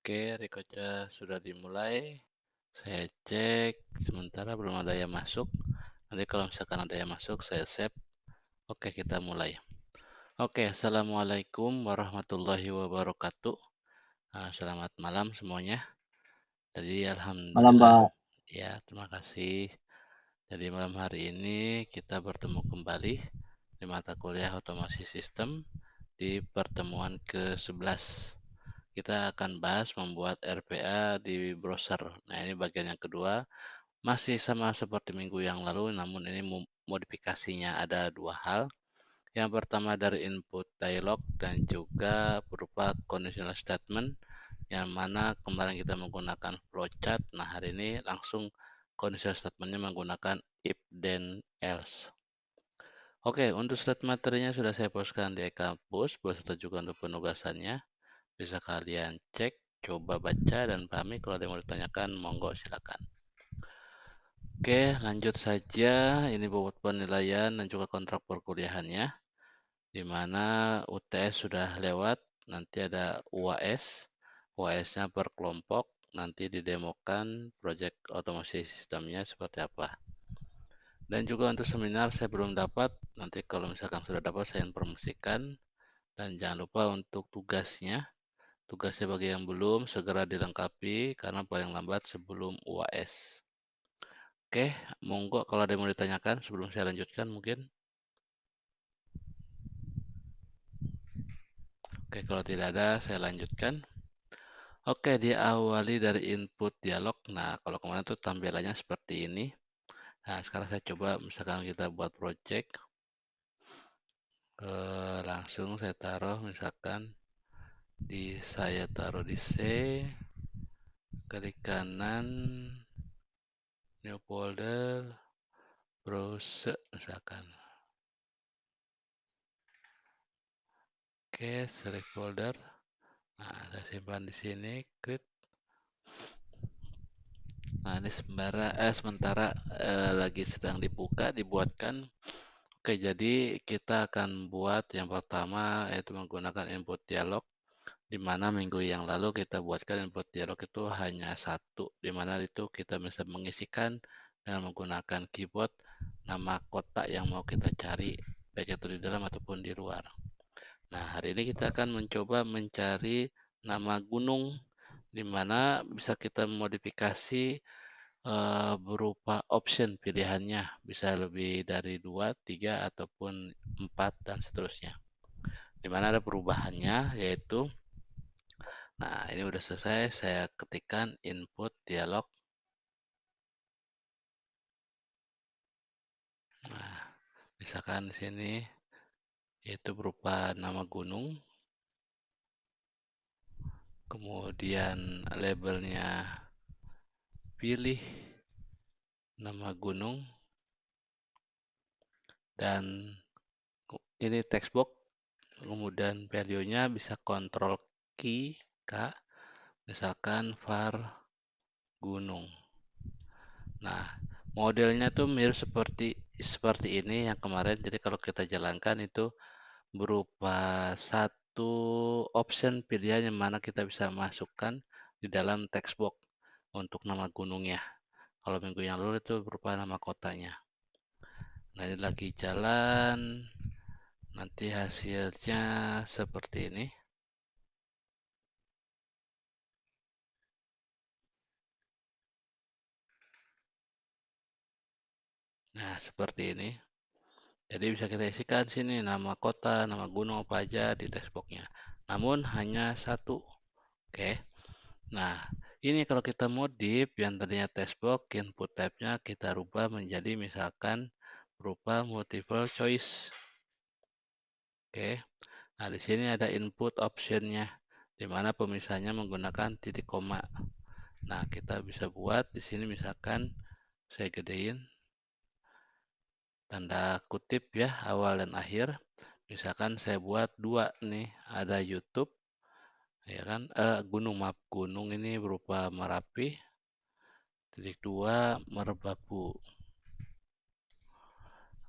Oke, recordnya sudah dimulai. Saya cek, sementara belum ada yang masuk. Nanti kalau misalkan ada yang masuk, saya save. Oke, kita mulai. Oke, Assalamualaikum warahmatullahi wabarakatuh. Selamat malam semuanya. Jadi, Malam, Alhamdulillah. Pak. Ya, terima kasih. Jadi, malam hari ini kita bertemu kembali di mata kuliah otomasi sistem di pertemuan ke-11. Kita akan bahas membuat RPA di browser. Nah, ini bagian yang kedua. Masih sama seperti minggu yang lalu, namun ini modifikasinya ada dua hal. Yang pertama dari input dialog dan juga berupa conditional statement, yang mana kemarin kita menggunakan flowchart. Nah, hari ini langsung conditional statementnya menggunakan if then else. Oke, untuk slide materinya sudah saya postkan di kampus, beserta juga untuk penugasannya. Bisa kalian cek, coba baca, dan pahami. Kalau ada yang mau ditanyakan, monggo silakan. Oke, lanjut saja. Ini bobot penilaian dan juga kontrak perkuliahannya, di mana UTS sudah lewat. Nanti ada UAS. UAS-nya per kelompok. Nanti didemokan proyek otomasi sistemnya seperti apa. Dan juga untuk seminar saya belum dapat. Nanti kalau misalkan sudah dapat, saya informasikan. Dan jangan lupa untuk tugasnya. Tugasnya bagi yang belum, segera dilengkapi karena paling lambat sebelum UAS. Oke, monggo kalau ada yang mau ditanyakan sebelum saya lanjutkan mungkin. Oke, kalau tidak ada, saya lanjutkan. Oke, diawali dari input dialog. Nah, kalau kemarin tuh tampilannya seperti ini. Nah, sekarang saya coba misalkan kita buat project. Langsung saya taruh misalkan saya taruh di C, klik kanan, new folder, browse misalkan. Oke, select folder. Nah, saya simpan di sini, create. Nah, ini sementara lagi sedang dibuatkan. Oke, jadi kita akan buat yang pertama yaitu menggunakan input dialog, di mana minggu yang lalu kita buatkan input dialog itu hanya satu, di mana itu kita bisa mengisikan dengan menggunakan keyboard nama kotak yang mau kita cari, baik itu di dalam ataupun di luar. Nah, hari ini kita akan mencoba mencari nama gunung, di mana bisa kita modifikasi berupa option pilihannya. Bisa lebih dari 2, 3, ataupun 4, dan seterusnya. Di mana ada perubahannya, yaitu, nah ini udah selesai, saya ketikkan input dialog. Nah, misalkan di sini, yaitu berupa nama gunung, kemudian labelnya pilih nama gunung, dan ini text box, kemudian value-nya bisa kontrol key, K, misalkan var gunung. Nah, modelnya tuh mirip seperti ini yang kemarin. Jadi kalau kita jalankan itu berupa satu option pilihan yang mana kita bisa masukkan di dalam text box untuk nama gunungnya. Kalau minggu yang lalu itu berupa nama kotanya. Nah, ini lagi jalan. Nanti hasilnya seperti ini. Nah, seperti ini. Jadi bisa kita isikan sini nama kota, nama gunung apa aja di text box-nya. Namun hanya satu. Oke. Nah, ini kalau kita modif yang tadinya text box, input type-nya kita rubah menjadi misalkan berupa multiple choice. Oke. Nah, di sini ada input option-nya, di mana pemisahnya menggunakan titik koma. Nah, kita bisa buat di sini misalkan saya gedein tanda kutip ya, awal dan akhir. Misalkan saya buat dua nih, ada YouTube, ya kan, gunung ini berupa Merapi, titik dua Merbabu.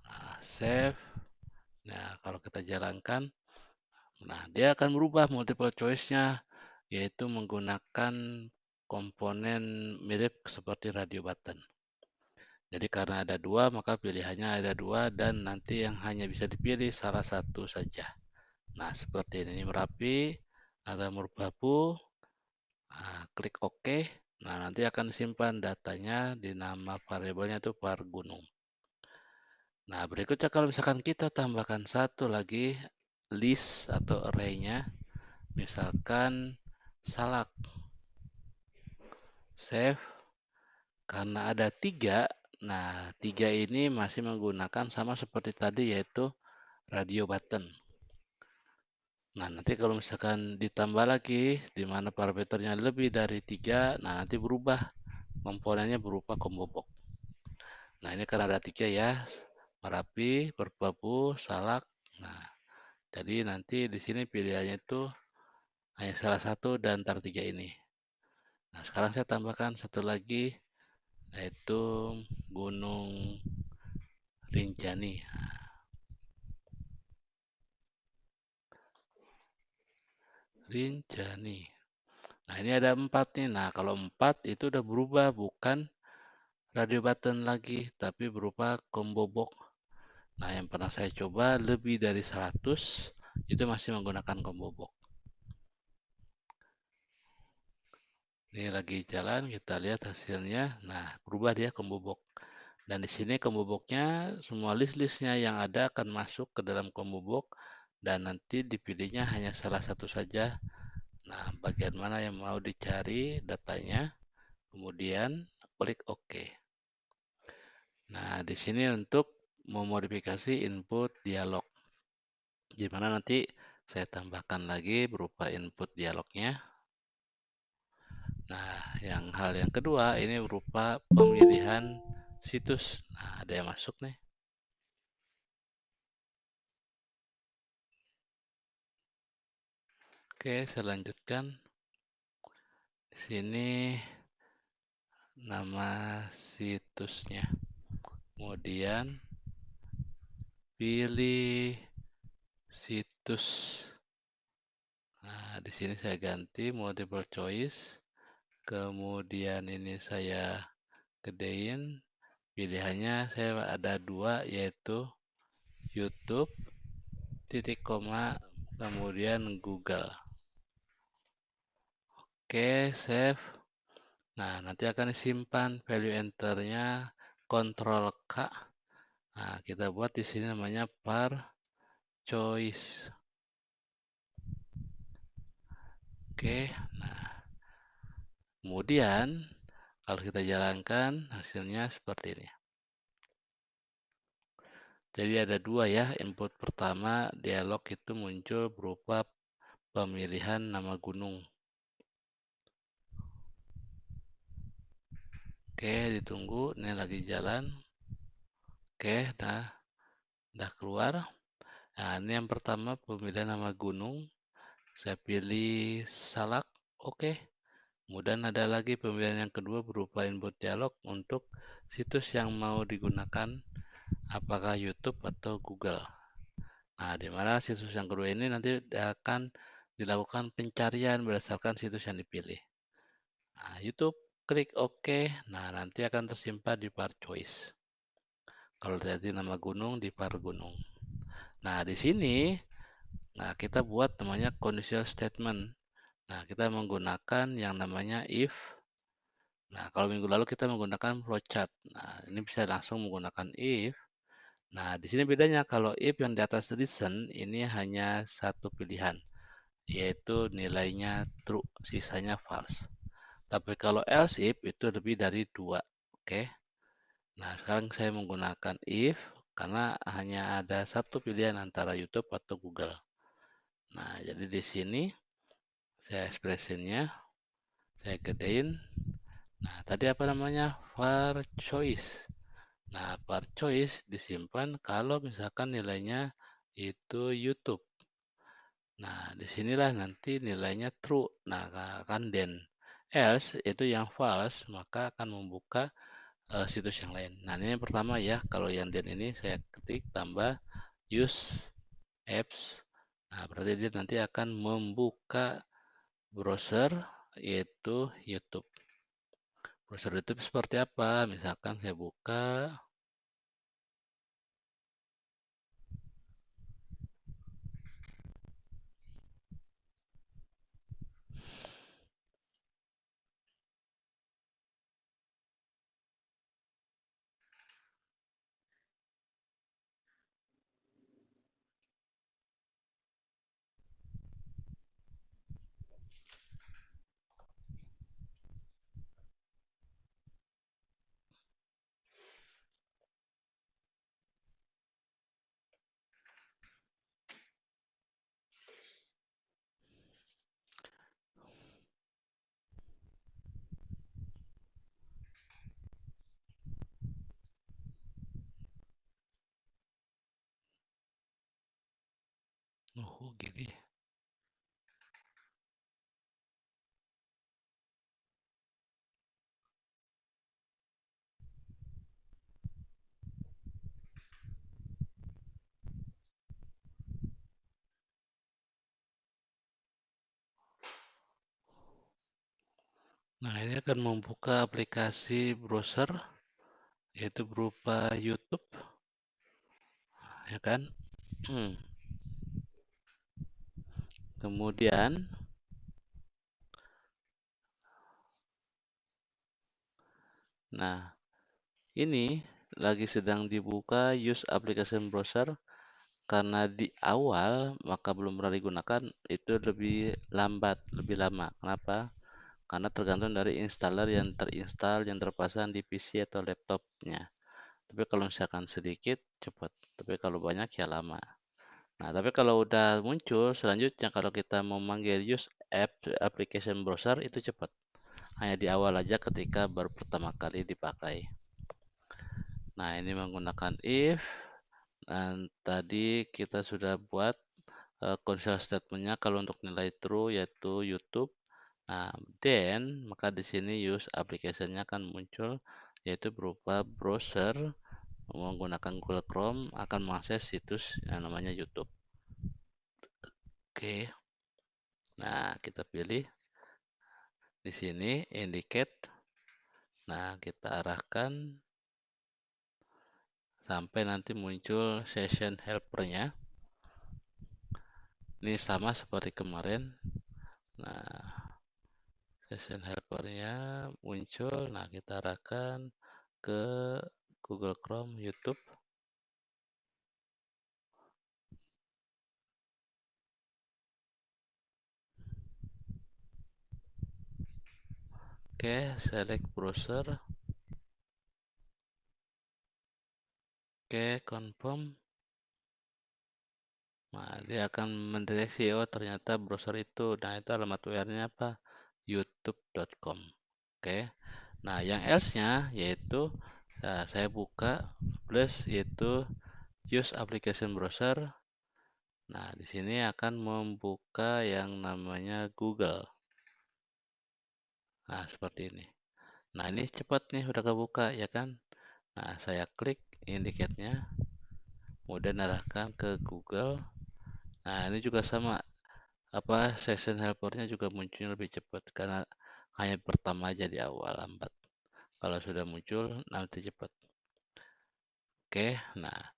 Nah, save. Nah, kalau kita jalankan, nah dia akan berubah multiple choice-nya. yaitu menggunakan komponen mirip seperti radio button. Jadi karena ada dua, maka pilihannya ada dua dan nanti yang hanya bisa dipilih salah satu saja. Nah, seperti ini Merapi atau Merbabu. Nah, klik OK. Nah, nanti akan simpan datanya di nama variabelnya itu par gunung. Nah, berikutnya kalau misalkan kita tambahkan satu lagi list atau array-nya, misalkan salak, save, karena ada 3. Nah, 3 ini masih menggunakan sama seperti tadi, yaitu radio button. Nah, nanti kalau misalkan ditambah lagi, di mana parameternya lebih dari 3, nah nanti berubah, komponennya berupa combo box. Nah, ini karena ada 3 ya, Merapi, Merbabu, Salak. Nah, jadi nanti di sini pilihannya itu hanya salah satu dan antara 3 ini. Nah, sekarang saya tambahkan satu lagi, yaitu Gunung Rinjani. Rinjani. Nah, ini ada 4 nih. Nah, kalau 4 itu udah berubah, bukan radio button lagi, tapi berupa combo box. Nah, yang pernah saya coba lebih dari 100, itu masih menggunakan combo box. Ini lagi jalan, kita lihat hasilnya. Nah, berubah dia combo box. Dan di sini combo box-nya, semua list-listnya yang ada akan masuk ke dalam combo box. Dan nanti dipilihnya hanya salah satu saja. Nah, bagian mana yang mau dicari datanya. Kemudian klik OK. Nah, di sini untuk memodifikasi input dialog. Di mana nanti saya tambahkan lagi berupa input dialognya. Nah, hal yang kedua ini berupa pemilihan situs. Nah, ada yang masuk nih. Oke, saya lanjutkan. Di sini nama situsnya. Kemudian pilih situs. Nah, di sini saya ganti multiple choice. Kemudian ini saya gedein. Pilihannya saya ada 2, yaitu YouTube, titik koma, kemudian Google. Oke, save. Nah, nanti akan disimpan value enternya Ctrl K. Nah, kita buat di sini namanya par choice. Oke, nah kemudian kalau kita jalankan hasilnya seperti ini. Jadi ada 2 ya, input pertama dialog itu muncul berupa pemilihan nama gunung. Oke, ditunggu, ini lagi jalan. Oke, nah udah keluar. Nah, ini yang pertama pemilihan nama gunung. Saya pilih Salak. Oke. Kemudian ada lagi pemilihan yang kedua berupa input dialog untuk situs yang mau digunakan, apakah YouTube atau Google. Nah, di mana situs yang kedua ini nanti akan dilakukan pencarian berdasarkan situs yang dipilih. Nah, YouTube, klik OK. Nah, nanti akan tersimpan di par choice. Kalau tadi nama gunung di par gunung. Nah, di sini kita buat namanya conditional statement. Nah, kita menggunakan yang namanya if. Nah, kalau minggu lalu kita menggunakan flowchart. Nah, ini bisa langsung menggunakan if. Nah, di sini bedanya kalau if yang di atas reason ini hanya satu pilihan, yaitu nilainya true, sisanya false. Tapi kalau else if itu lebih dari 2. Oke. Nah, sekarang saya menggunakan if karena hanya ada satu pilihan antara YouTube atau Google. Nah, jadi di sini saya ekspresinya, saya gedein. Nah, tadi apa namanya? Var choice. Nah, var choice disimpan kalau misalkan nilainya itu YouTube. Nah, disinilah nanti nilainya true. Nah, kan then else itu yang false, maka akan membuka situs yang lain. Nah, ini yang pertama ya. Kalau yang then ini saya ketik tambah use apps. Nah, berarti dia nanti akan membuka browser, yaitu YouTube. Browser YouTube seperti apa? Misalkan saya buka. Oh, gini. Nah, ini akan membuka aplikasi browser, yaitu berupa YouTube, ya kan? Kemudian, nah, ini lagi sedang dibuka use application browser karena di awal maka belum pernah digunakan itu lebih lambat, lebih lama. Kenapa? Karena tergantung dari installer yang terinstall yang terpasang di PC atau laptopnya. Tapi kalau misalkan sedikit cepat, tapi kalau banyak ya lama. Nah, tapi kalau udah muncul selanjutnya kalau kita mau manggil use app application browser itu cepat. Hanya di awal aja ketika baru pertama kali dipakai. Nah, ini menggunakan if dan tadi kita sudah buat conditional statementnya kalau untuk nilai true yaitu YouTube. Nah, then maka di sini use application-nya akan muncul yaitu berupa browser menggunakan Google Chrome akan mengakses situs yang namanya YouTube. Oke. Nah, kita pilih di sini indicate. Nah, kita arahkan sampai nanti muncul session helper-nya. Ini sama seperti kemarin. Nah, session helper-nya muncul. Nah, kita arahkan ke Google Chrome, YouTube. Oke, select browser. Oke, confirm. Nah, dia akan mendeteksi, oh ternyata browser itu. Nah, itu alamat URL-nya apa? youtube.com. Oke. Nah, yang else-nya yaitu saya buka plus yaitu use application browser. Nah, di sini akan membuka yang namanya Google. Nah, seperti ini. Nah, ini cepat nih udah kebuka ya kan? Nah, saya klik indicate-nya, kemudian arahkan ke Google. Nah, ini juga sama apa session helper-nya juga muncul lebih cepat karena hanya pertama aja di awal lambat. Kalau sudah muncul nanti cepat. Oke, nah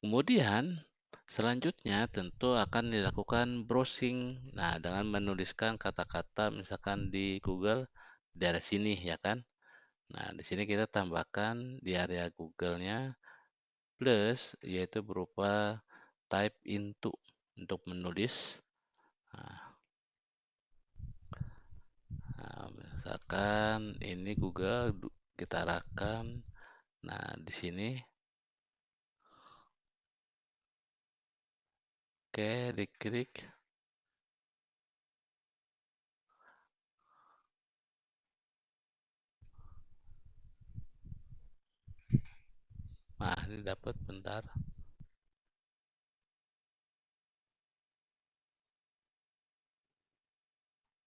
kemudian selanjutnya tentu akan dilakukan browsing. Nah, dengan menuliskan kata-kata misalkan di Google dari sini ya kan. Nah, di sini kita tambahkan di area Google-nya plus yaitu berupa type into untuk menulis. Nah, misalkan ini Google kita arahkan. Nah, di sini oke, diklik. Nah, ini dapat bentar.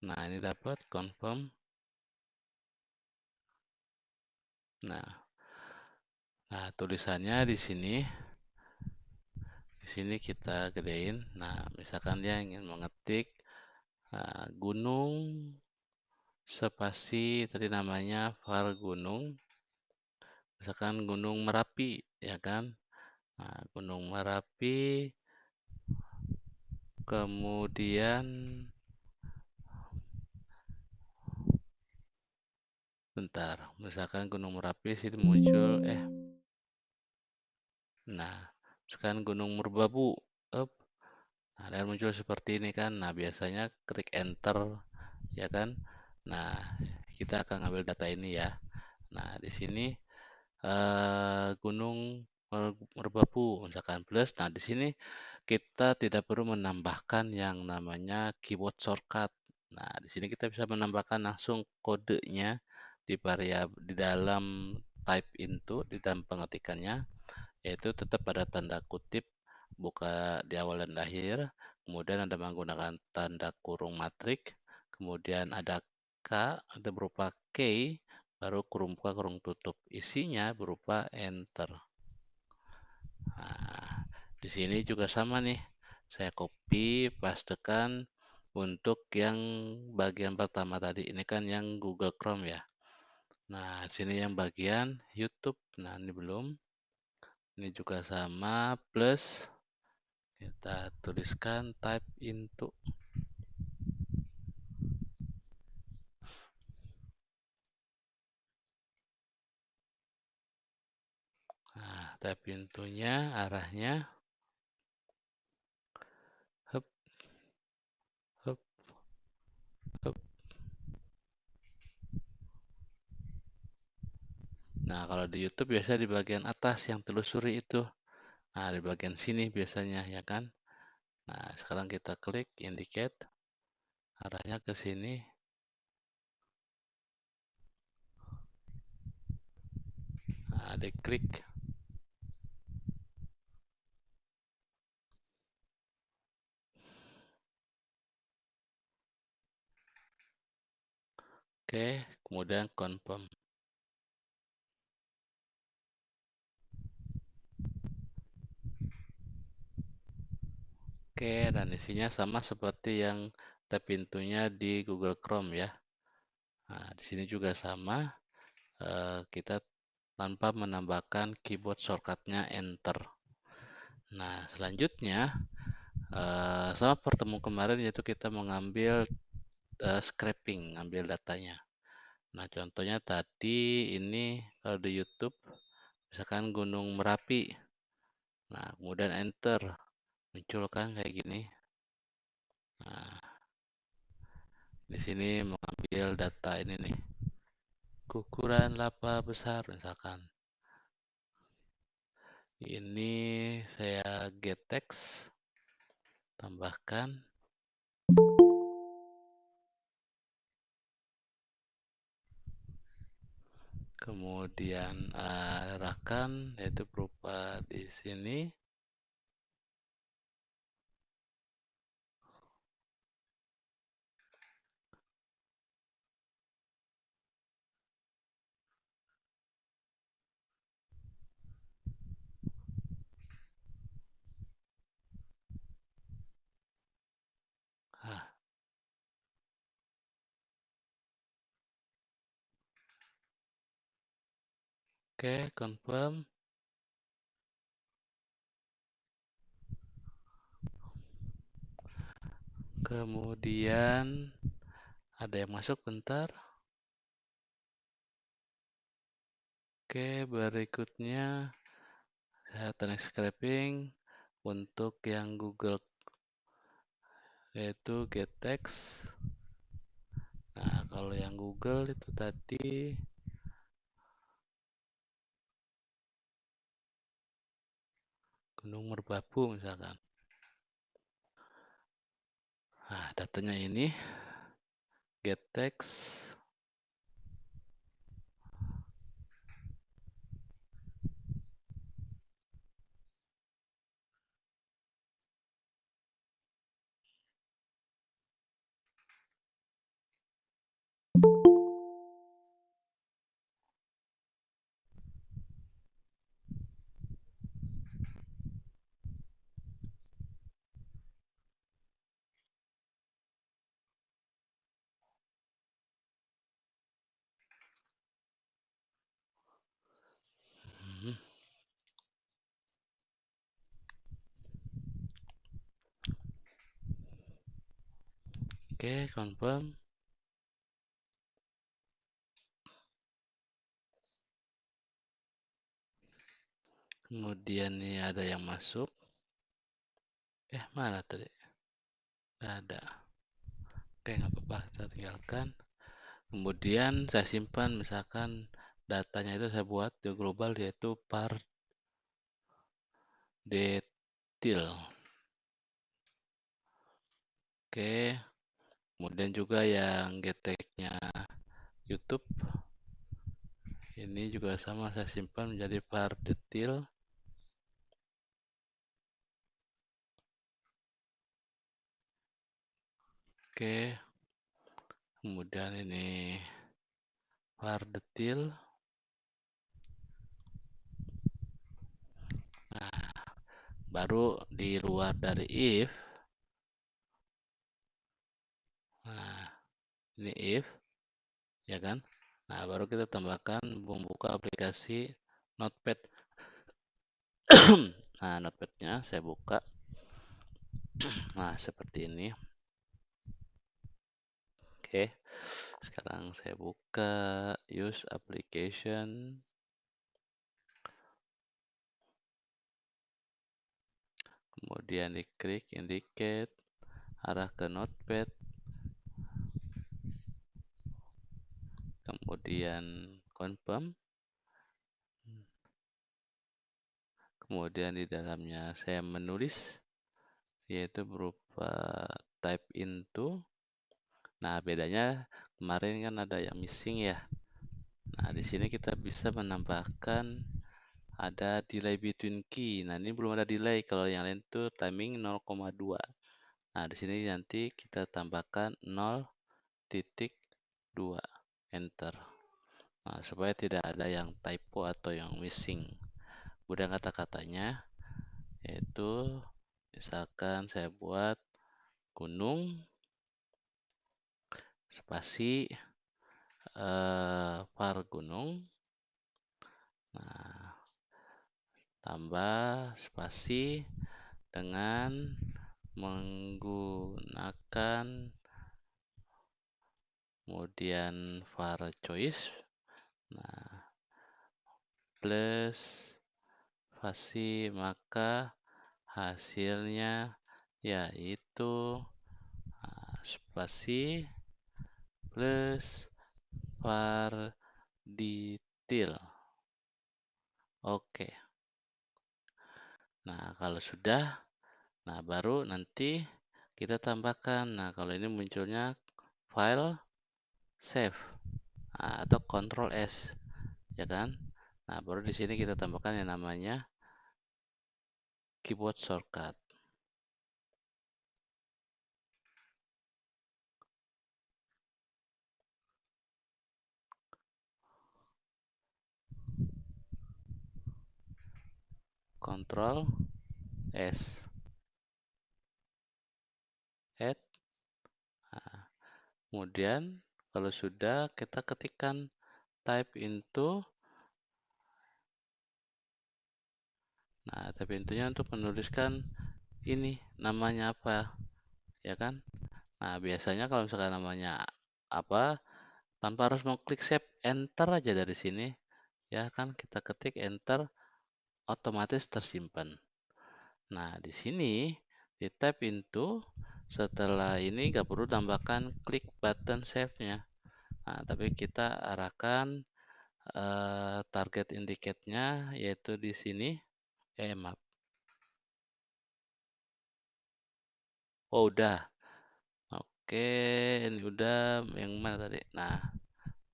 Nah, ini dapat confirm. Nah, tulisannya di sini. Di sini kita gedein. Nah, misalkan dia ingin mengetik Nah, gunung spasi tadi namanya var gunung, misalkan Gunung Merapi, ya kan? Nah, Gunung Merapi, kemudian bentar, misalkan Gunung Merapi sini muncul, nah, misalkan Gunung Merbabu, up, nah, dan muncul seperti ini kan. Nah, biasanya klik enter, ya kan? Nah, kita akan ngambil data ini ya. Nah, di sini Gunung Merbabu misalkan plus. Nah, di sini kita tidak perlu menambahkan yang namanya keyboard shortcut. Nah, di sini kita bisa menambahkan langsung kodenya di variabel di dalam type into di dalam pengetikannya, yaitu tetap pada tanda kutip buka di awal dan akhir, kemudian ada menggunakan tanda kurung matrik, kemudian ada K, ada berupa K, baru kurung buka kurung tutup. Isinya berupa enter. Nah, di sini juga sama nih. Saya copy, pastekan untuk yang bagian pertama tadi. Ini kan yang Google Chrome ya. Nah, sini yang bagian YouTube. Nah, ini belum. Ini juga sama plus kita tuliskan type into. Nah, type intonya arahnya hup hup hup. Nah, kalau di YouTube biasa di bagian atas yang telusuri itu. Nah, di bagian sini biasanya ya kan. Nah, sekarang kita klik indicate arahnya ke sini. Nah, diklik. Oke, kemudian confirm. Oke, dan isinya sama seperti yang tab pintunya di Google Chrome ya. Nah, di sini juga sama. Kita tanpa menambahkan keyboard shortcutnya enter. Nah, selanjutnya sama pertemuan kemarin yaitu kita mengambil scraping, ambil datanya. Nah, contohnya tadi ini kalau di YouTube, misalkan Gunung Merapi. Nah, kemudian enter, muncul kan kayak gini. Nah, di sini mengambil data ini nih, ukuran lapa besar misalkan. Ini saya get text, tambahkan, kemudian arahkan, yaitu berupa di sini. Ah, oke, confirm. Kemudian ada yang masuk bentar. Oke, berikutnya saya teknik scraping untuk yang Google yaitu get text. Nah, kalau yang Google itu tadi Gunung Merbabu misalkan. Nah, datanya ini get text. Oke, confirm. Kemudian nih ada yang masuk. Mana tadi? Nggak ada. Oke, nggak apa-apa, kita tinggalkan. Kemudian saya simpan, misalkan datanya itu saya buat di global, yaitu par detil. Oke, kemudian juga yang geteknya YouTube, ini juga sama, saya simpan menjadi par detil. Oke, kemudian ini var detil. Nah, baru di luar dari if. Nah, ini if, ya kan? Nah, baru kita tambahkan membuka aplikasi Notepad. Nah, Notepadnya saya buka. Nah, seperti ini. Oke, sekarang saya buka use application. Kemudian diklik indicate, arah ke Notepad. Kemudian confirm. Kemudian di dalamnya saya menulis, yaitu berupa type into. Nah, bedanya kemarin kan ada yang missing ya. Nah, di sini kita bisa menambahkan ada delay between key. Nah, ini belum ada delay, kalau yang lain tuh timing 0,2. Nah, di sini nanti kita tambahkan 0,2, enter. Nah, supaya tidak ada yang typo atau yang missing. Kemudian kata-katanya yaitu misalkan saya buat gunung spasi var gunung. Nah, tambah spasi dengan menggunakan kemudian var choice. Nah, plus spasi, maka hasilnya yaitu spasi plus var detail. Oke. Nah, kalau sudah, nah baru nanti kita tambahkan. Nah, kalau ini munculnya file save, atau Ctrl S, ya kan? Nah, baru di sini kita tambahkan yang namanya keyboard shortcut. Ctrl S, add. Nah, kemudian kalau sudah, kita ketikkan type into. Nah, type intonya untuk menuliskan ini namanya apa, ya kan? Nah, biasanya kalau misalkan namanya apa, tanpa harus mengklik save, enter aja dari sini, ya kan? Kita ketik enter, otomatis tersimpan. Nah, di sini di tab into, setelah ini nggak perlu tambahkan klik button save-nya. Nah, tapi kita arahkan target indicate-nya, yaitu di sini. Maaf. Oh, udah. Oke, ini udah. Yang mana tadi? Nah,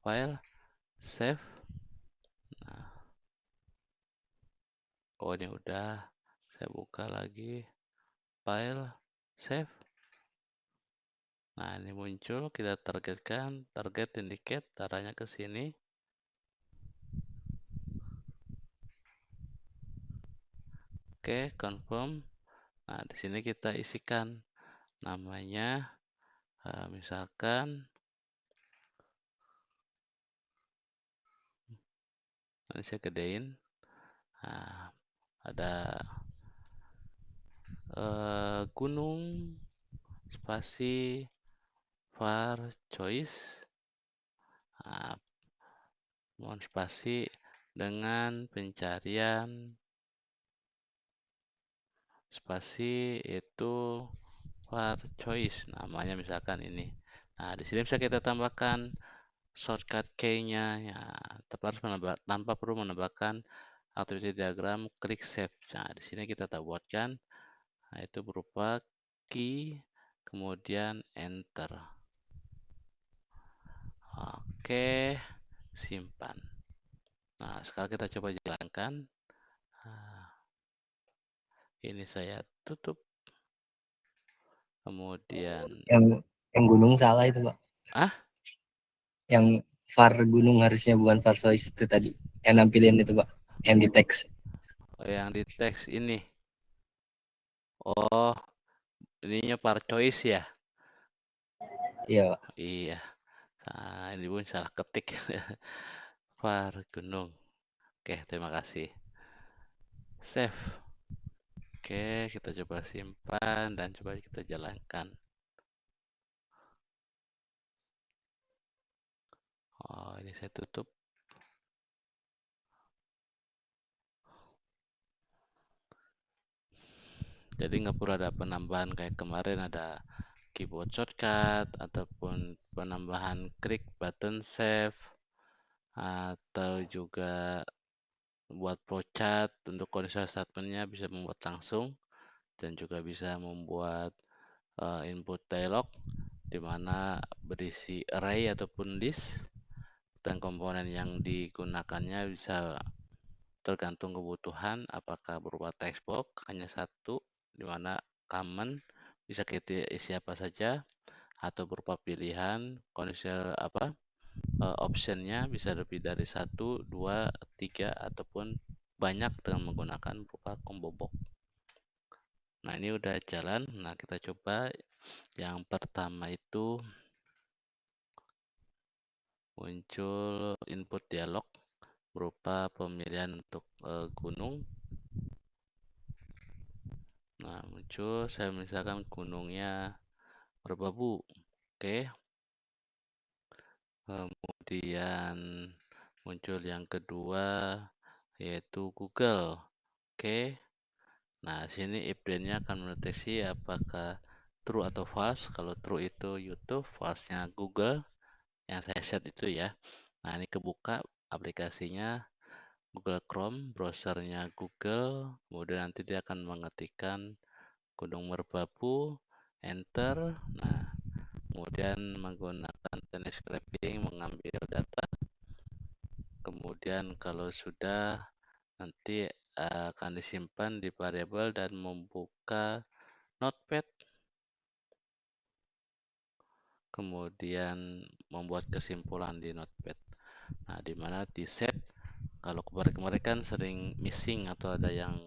file save. Nah, oh, ini udah. Saya buka lagi file save. Nah, ini muncul, kita targetkan, target indicate, arahnya ke sini. Oke, confirm. Nah, di sini kita isikan namanya, misalkan ini saya gedein. Nah, ada gunung spasi var choice, nah, mohon spasi dengan pencarian spasi itu var choice, namanya misalkan ini. Nah, di sini bisa kita tambahkan shortcut key-nya, ya, tanpa perlu menambahkan activity diagram, klik save. Nah, di sini kita buatkan, nah, itu berupa key, kemudian enter. Oke, simpan. Nah, sekarang kita coba jalankan. Nah, ini saya tutup. Kemudian, Yang gunung salah itu, Pak. Yang var gunung harusnya bukan var choice itu tadi. Yang nampilin itu, Pak. Yang di teks. yang di teks ini. Oh, ininya var choice ya? Iya, Pak. Iya. Nah, ini pun salah ketik. var gunung. Oke, terima kasih. Save. Oke, kita coba simpan dan coba kita jalankan. Oh, ini saya tutup. Jadi nggak perlu ada penambahan kayak kemarin ada keyboard shortcut ataupun penambahan klik button save atau juga buat flowchart untuk conditional statementnya bisa membuat langsung dan juga bisa membuat input dialog di mana berisi array ataupun list dan komponen yang digunakannya bisa tergantung kebutuhan, apakah berupa text box hanya satu di mana common bisa kita isi apa saja atau berupa pilihan conditional optionnya bisa lebih dari satu, dua, tiga ataupun banyak dengan menggunakan berupa combo box. Nah, ini udah jalan. Nah, kita coba yang pertama itu muncul input dialog berupa pemilihan untuk gunung. Nah, muncul saya misalkan gunungnya Merbabu. Oke. Kemudian muncul yang kedua yaitu Google. Oke. Nah, sini if then-nya akan mendeteksi apakah true atau false. Kalau true itu YouTube, false-nya Google yang saya set itu ya. Nah, ini kebuka aplikasinya Google Chrome, browsernya Google, kemudian nanti dia akan mengetikkan Gunung Merbabu, enter. Nah, kemudian menggunakan teknik scraping mengambil data. Kemudian kalau sudah nanti akan disimpan di variabel dan membuka notepad. Kemudian membuat kesimpulan di notepad. Nah, di mana di set kalau kemarin-kemarin kan sering missing atau ada yang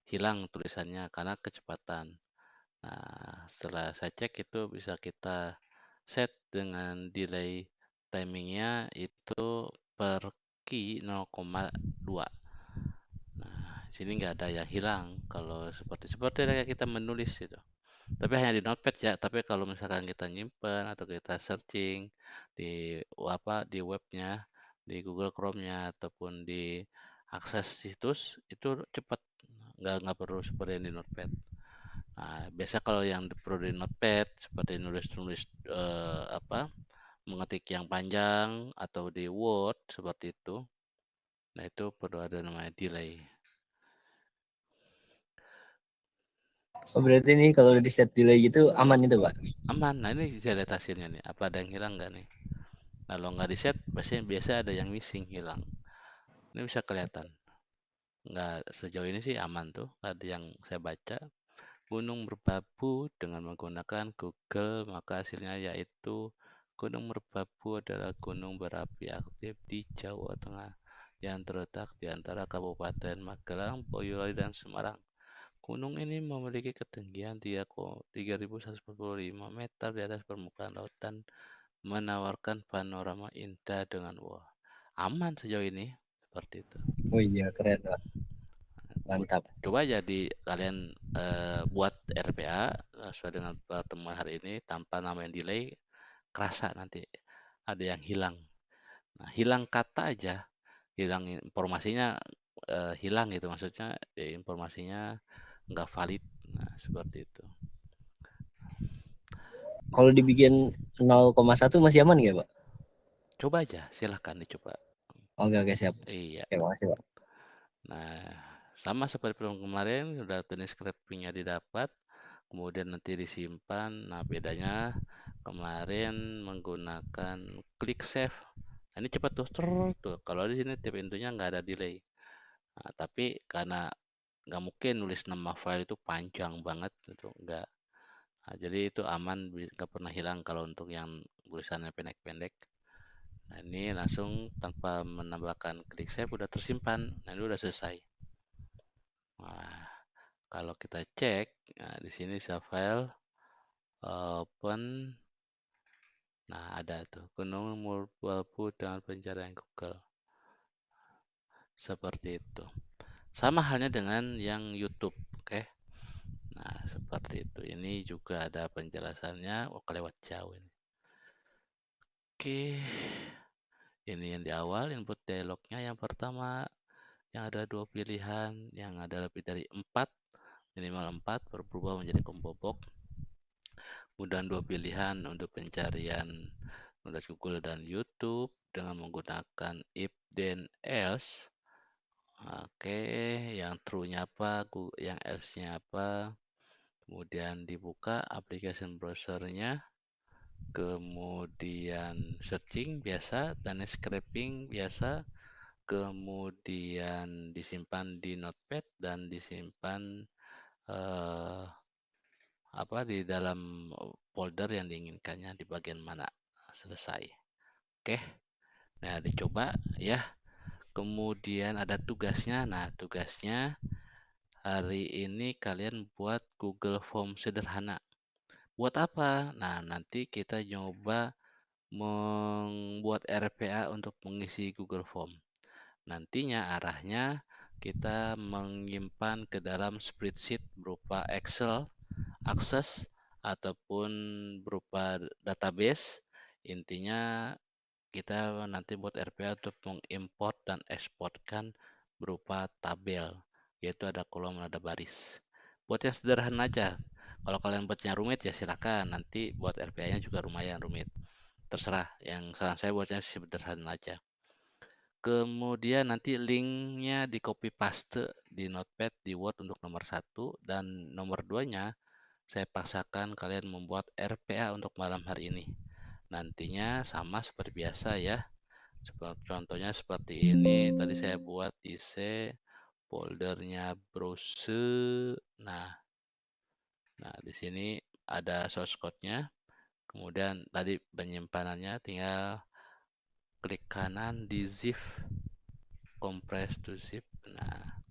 hilang tulisannya karena kecepatan. Nah, setelah saya cek itu bisa kita set dengan delay timingnya itu per key 0,2. Nah, sini nggak ada yang hilang kalau seperti kayak kita menulis itu. Tapi hanya di notepad ya. Tapi kalau misalkan kita nyimpen atau kita searching di webnya, di Google Chrome-nya ataupun di akses situs itu cepat, nggak perlu seperti yang di notepad. Nah, biasa kalau yang perlu di notepad seperti nulis-nulis mengetik yang panjang atau di Word seperti itu. Nah, itu perlu ada namanya delay. Oh, berarti ini kalau di set delay gitu aman itu, Pak? Aman. Nah, ini bisa lihat hasilnya nih. Apa ada yang hilang nggak nih? Nah, kalau nggak di set, biasa ada yang missing, hilang. Ini bisa kelihatan. Nggak, sejauh ini sih aman tuh. Nggak ada yang saya baca. Gunung Merbabu dengan menggunakan Google, maka hasilnya yaitu Gunung Merbabu adalah gunung berapi aktif di Jawa Tengah yang terletak di antara Kabupaten Magelang, Boyolali, dan Semarang. Gunung ini memiliki ketinggian 3.145 meter di atas permukaan laut dan menawarkan panorama indah dengan wah. Aman sejauh ini, seperti itu. Oh iya, keren, Pak. Mantap. Coba jadi kalian buat RPA sesuai dengan pertemuan hari ini tanpa nama yang delay. kerasa nanti ada yang hilang. Nah, hilang kata aja, hilang informasinya, hilang gitu maksudnya, informasinya nggak valid. Nah, seperti itu. Kalau dibikin 0,1 masih aman nggak, Pak? Coba aja, silahkan dicoba. Oke, oke, siap. Iya. Oke, makasih, Pak. Nah, sama seperti film kemarin, udah teknik scrapingnya didapat, kemudian nanti disimpan. Nah, bedanya kemarin menggunakan klik save. Nah, ini cepat tuh, tuh. Kalau di sini tiap pintunya nggak ada delay. Nah, tapi karena nggak mungkin nulis nama file itu panjang banget, itu nggak. Nah, jadi itu aman, nggak pernah hilang kalau untuk yang tulisannya pendek-pendek. Nah, ini langsung tanpa menambahkan klik save udah tersimpan. Nah, ini udah selesai. Nah, kalau kita cek, nah di sini bisa file, open. Nah, ada tuh Gunung Merbabu dengan pencarian Google. Seperti itu. Sama halnya dengan yang YouTube, oke? Nah, seperti itu. Ini juga ada penjelasannya. Oh, kelewat jauh ini. Oke, ini yang di awal input dialognya. Yang pertama, yang ada dua pilihan, yang ada lebih dari 4, minimal 4, berubah menjadi combo box. Kemudian dua pilihan untuk pencarian menulis Google dan YouTube dengan menggunakan if then else. Oke, yang true-nya apa, yang else-nya apa. Kemudian dibuka application browsernya, kemudian searching biasa dan scraping biasa, kemudian disimpan di notepad dan disimpan eh, di dalam folder yang diinginkannya di bagian mana. Selesai. Oke, nah dicoba ya. Kemudian ada tugasnya. Nah, tugasnya hari ini kalian buat Google Form sederhana. Buat apa? Nah, nanti kita coba membuat RPA untuk mengisi Google Form. Nantinya arahnya kita menyimpan ke dalam spreadsheet berupa Excel, Access, ataupun berupa database. Intinya kita nanti buat RPA untuk mengimport dan eksporkan berupa tabel, yaitu ada kolom, ada baris. Buat yang sederhana aja. Kalau kalian buatnya rumit ya silakan. Nanti buat RPA-nya juga lumayan rumit. Terserah. Yang saran saya buatnya sederhana aja. Kemudian nanti linknya di copy paste di Notepad di Word untuk nomor 1 dan nomor 2-nya saya paksakan kalian membuat RPA untuk malam hari ini. Nantinya sama seperti biasa ya. Contohnya seperti ini. Tadi saya buat di C, foldernya browse. Nah, di sini ada source code-nya. Kemudian tadi penyimpanannya tinggal klik kanan di zip, compress to zip. Nah,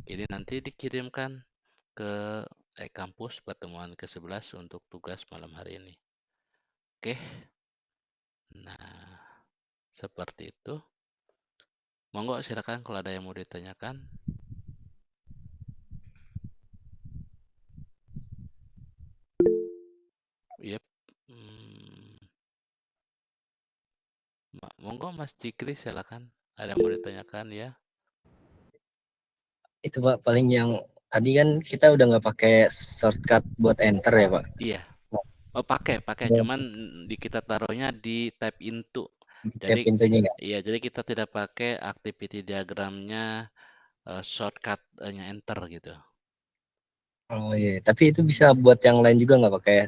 ini nanti dikirimkan ke kampus pertemuan ke-11 untuk tugas malam hari ini. Oke. Nah, seperti itu. Monggo silakan kalau ada yang mau ditanyakan. Yep. Monggo Mas Jikri silakan. Ada yang mau ditanyakan ya? Itu Pak paling yang tadi kan kita udah nggak pakai shortcut buat enter ya Pak. Iya. Oh, pakai. Cuman di kita taruhnya di type into. Tiap Jadi pintunya nggak? iya, jadi kita tidak pakai activity diagramnya, shortcut-nya enter gitu. Oh iya, tapi itu bisa buat yang lain juga nggak pakai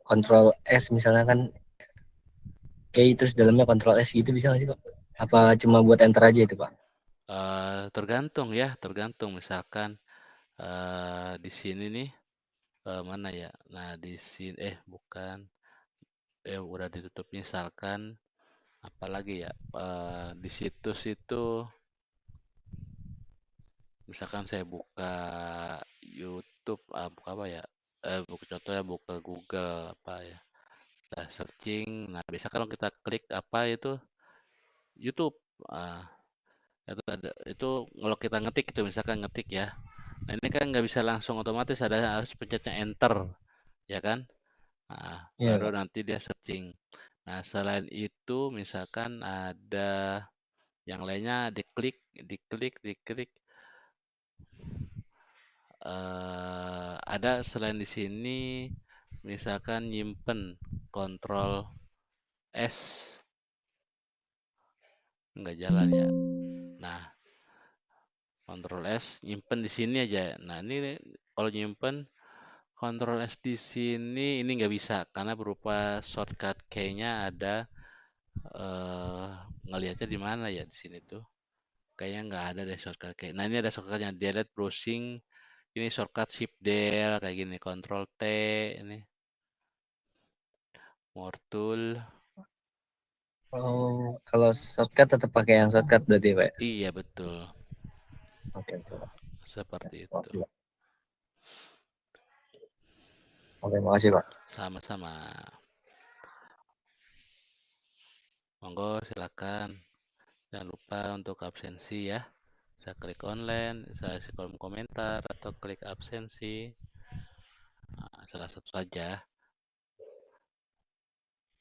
Control S misalnya kan, kayak terus dalamnya Control S gitu bisa nggak sih Pak? Apa cuma buat enter aja itu Pak? Tergantung ya, tergantung. Misalkan di sini nih, mana ya? Nah, di sini, bukan, udah ditutup. Misalkan, apalagi ya? Di situs itu, misalkan saya buka YouTube, buka apa ya? Buka contohnya buka Google apa ya? Kita searching. Nah, biasa kalau kita klik apa itu YouTube. Ah, itu ada itu kalau kita ngetik itu misalkan ngetik ya. Nah, ini kan nggak bisa langsung otomatis ada harus pencetnya enter, ya kan? Nah, Iya baru Pak. nanti dia searching. Nah, selain itu misalkan ada yang lainnya diklik, diklik, diklik. Ada selain di sini misalkan nyimpen kontrol S nggak jalan ya. Nah, kontrol S nyimpen di sini aja. Nah, ini kalau nyimpen kontrol S di sini ini nggak bisa karena berupa shortcut key-nya ada eh ngelihatnya di mana ya di sini tuh. Kayaknya nggak ada deh shortcut key. Nah, ini ada shortcutnya delete browsing. Ini shortcut shift del kayak gini, control T ini more tool. Oh, kalau shortcut tetap pakai yang shortcut berarti, Pak. Iya betul, Oke, oke, Pak. seperti itu. Makasih, Pak. Oke, makasih, Pak. Sama-sama. Monggo silakan. Jangan lupa untuk absensi ya. Bisa klik online, bisa isi kolom komentar atau klik absensi. Nah, salah satu saja.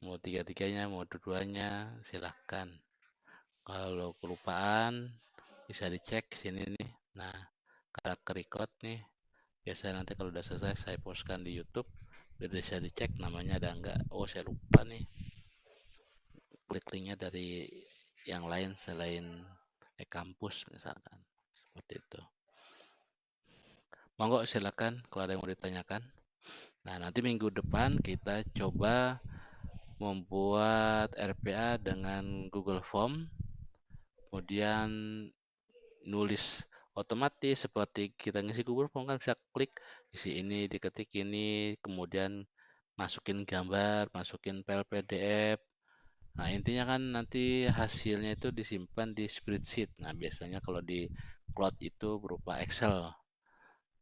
Mau tiga-tiganya, mau dua-duanya, silahkan. Kalau kelupaan, bisa dicek sini nih. Nah, karakter record nih. Biasanya nanti kalau udah selesai, saya postkan di YouTube. Biar bisa dicek namanya ada enggak. Oh, saya lupa nih. Klik linknya dari yang lain selain kampus misalkan. Seperti itu. Monggo silakan kalau ada yang mau ditanyakan. Nah, nanti minggu depan kita coba membuat RPA dengan Google Form, kemudian nulis otomatis seperti kita ngisi Google Form kan bisa klik isi ini, diketik ini, kemudian masukin gambar, masukin file PDF. Nah, intinya kan nanti hasilnya itu disimpan di spreadsheet. Nah, biasanya kalau di cloud itu berupa Excel.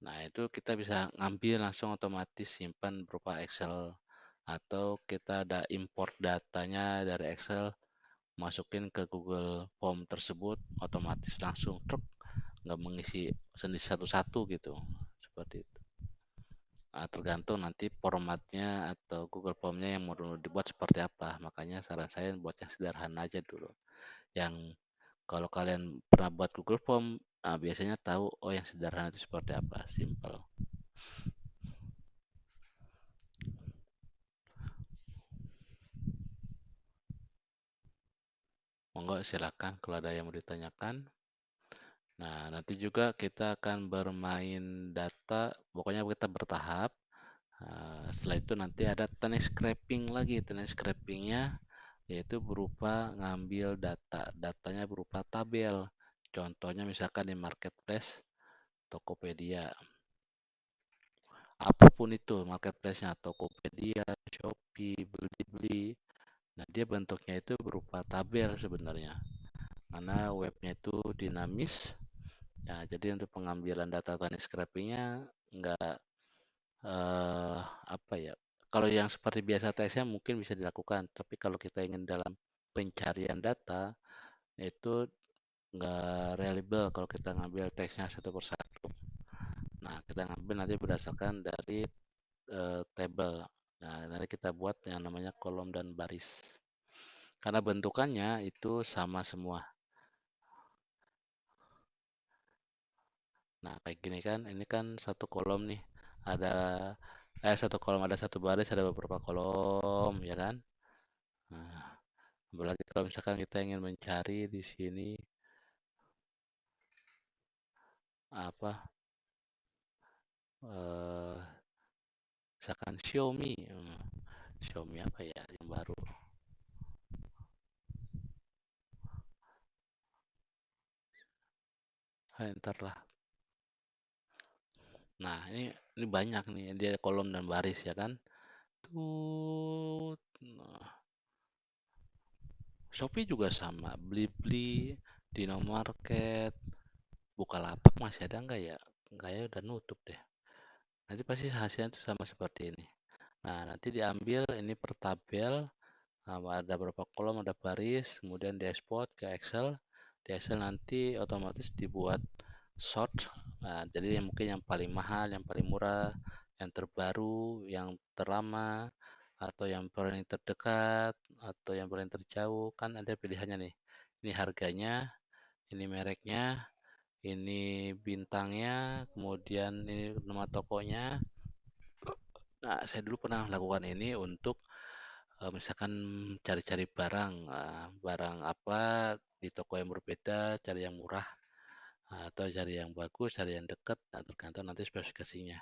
Nah, itu kita bisa ngambil langsung otomatis simpan berupa Excel atau kita ada import datanya dari Excel, masukin ke Google Form tersebut, otomatis langsung truk, nggak mengisi sendiri satu-satu gitu. Seperti itu. Nah, tergantung nanti formatnya atau Google Form-nya yang mau dulu dibuat seperti apa. Makanya saran saya buat yang sederhana aja dulu. Yang kalau kalian pernah buat Google Form, nah biasanya tahu oh yang sederhana itu seperti apa, simple. Monggo silakan kalau ada yang mau ditanyakan. Nah, nanti juga kita akan bermain data, pokoknya kita bertahap. Setelah itu nanti ada tenis scraping lagi. Tenis scrapingnya yaitu berupa ngambil data. Datanya berupa tabel. Contohnya misalkan di marketplace Tokopedia. Apapun itu marketplace-nya, Tokopedia, Shopee, Blibli. Nah, dia bentuknya itu berupa tabel sebenarnya. Karena webnya itu dinamis. Nah, jadi untuk pengambilan data tenis scrapingnya nggak apa ya? Kalau yang seperti biasa tesnya mungkin bisa dilakukan, tapi kalau kita ingin dalam pencarian data itu nggak reliable kalau kita ngambil teksnya satu persatu. Nah, kita ngambil nanti berdasarkan dari table. Nah, nanti kita buat yang namanya kolom dan baris. Karena bentukannya itu sama semua. Nah, kayak gini kan, ini kan satu kolom nih. Ada satu kolom ada satu baris, ada beberapa kolom, ya kan? Nah, apalagi kalau misalkan kita ingin mencari di sini apa eh, misalkan Xiaomi, Xiaomi apa ya yang baru? Ntar lah. Nah, ini banyak nih, dia kolom dan baris ya kan? Tuh, nah, Shopee juga sama, Blibli, Dino Market, Bukalapak masih ada nggak ya? Kayaknya udah nutup deh. Nanti pasti hasilnya itu sama seperti ini. Nah, nanti diambil ini per tabel. Ada berapa kolom, ada baris, kemudian di export ke Excel. Di Excel nanti otomatis dibuat sort. Nah, jadi yang mungkin yang paling mahal, yang paling murah, yang terbaru, yang terlama, atau yang paling terdekat. atau yang paling terjauh, kan ada pilihannya nih. Ini harganya, ini mereknya, ini bintangnya, kemudian ini nama tokonya. Nah, saya dulu pernah melakukan ini untuk misalkan cari-cari barang, barang apa di toko yang berbeda, cari yang murah, atau cari yang bagus, cari yang dekat, nah, tergantung nanti spesifikasinya.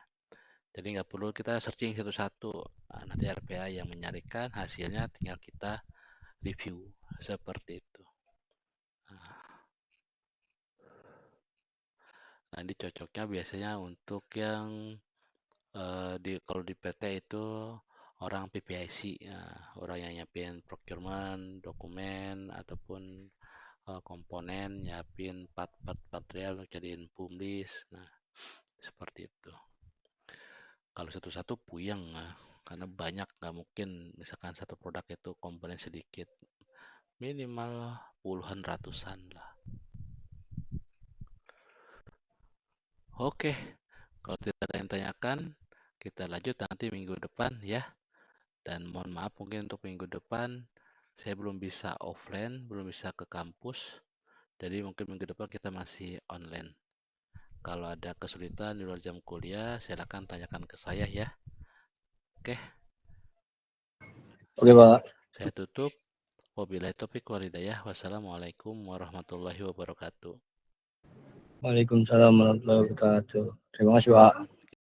Jadi nggak perlu kita searching satu-satu. Nah, nanti RPA yang menyarikan hasilnya tinggal kita review seperti itu. Nah, ini cocoknya biasanya untuk yang kalau di PT itu orang PPIC, ya, orang yang nyiapin procurement, dokumen ataupun komponen, nyiapin part-part material untuk jadiin boom list. Nah, seperti itu. Kalau satu-satu puyeng, karena banyak, nggak mungkin misalkan satu produk itu komponen sedikit, minimal puluhan ratusan lah. Oke, kalau tidak ada yang tanyakan, kita lanjut nanti minggu depan ya. Dan mohon maaf mungkin untuk minggu depan saya belum bisa offline, belum bisa ke kampus. Jadi mungkin minggu depan kita masih online. Kalau ada kesulitan di luar jam kuliah, silakan tanyakan ke saya ya. Oke, Oke, Pak. saya tutup. Wabillahi taufiq walhidayah. Wassalamualaikum warahmatullahi wabarakatuh. Waalaikumsalam warahmatullahi wabarakatuh. Terima kasih, Pak.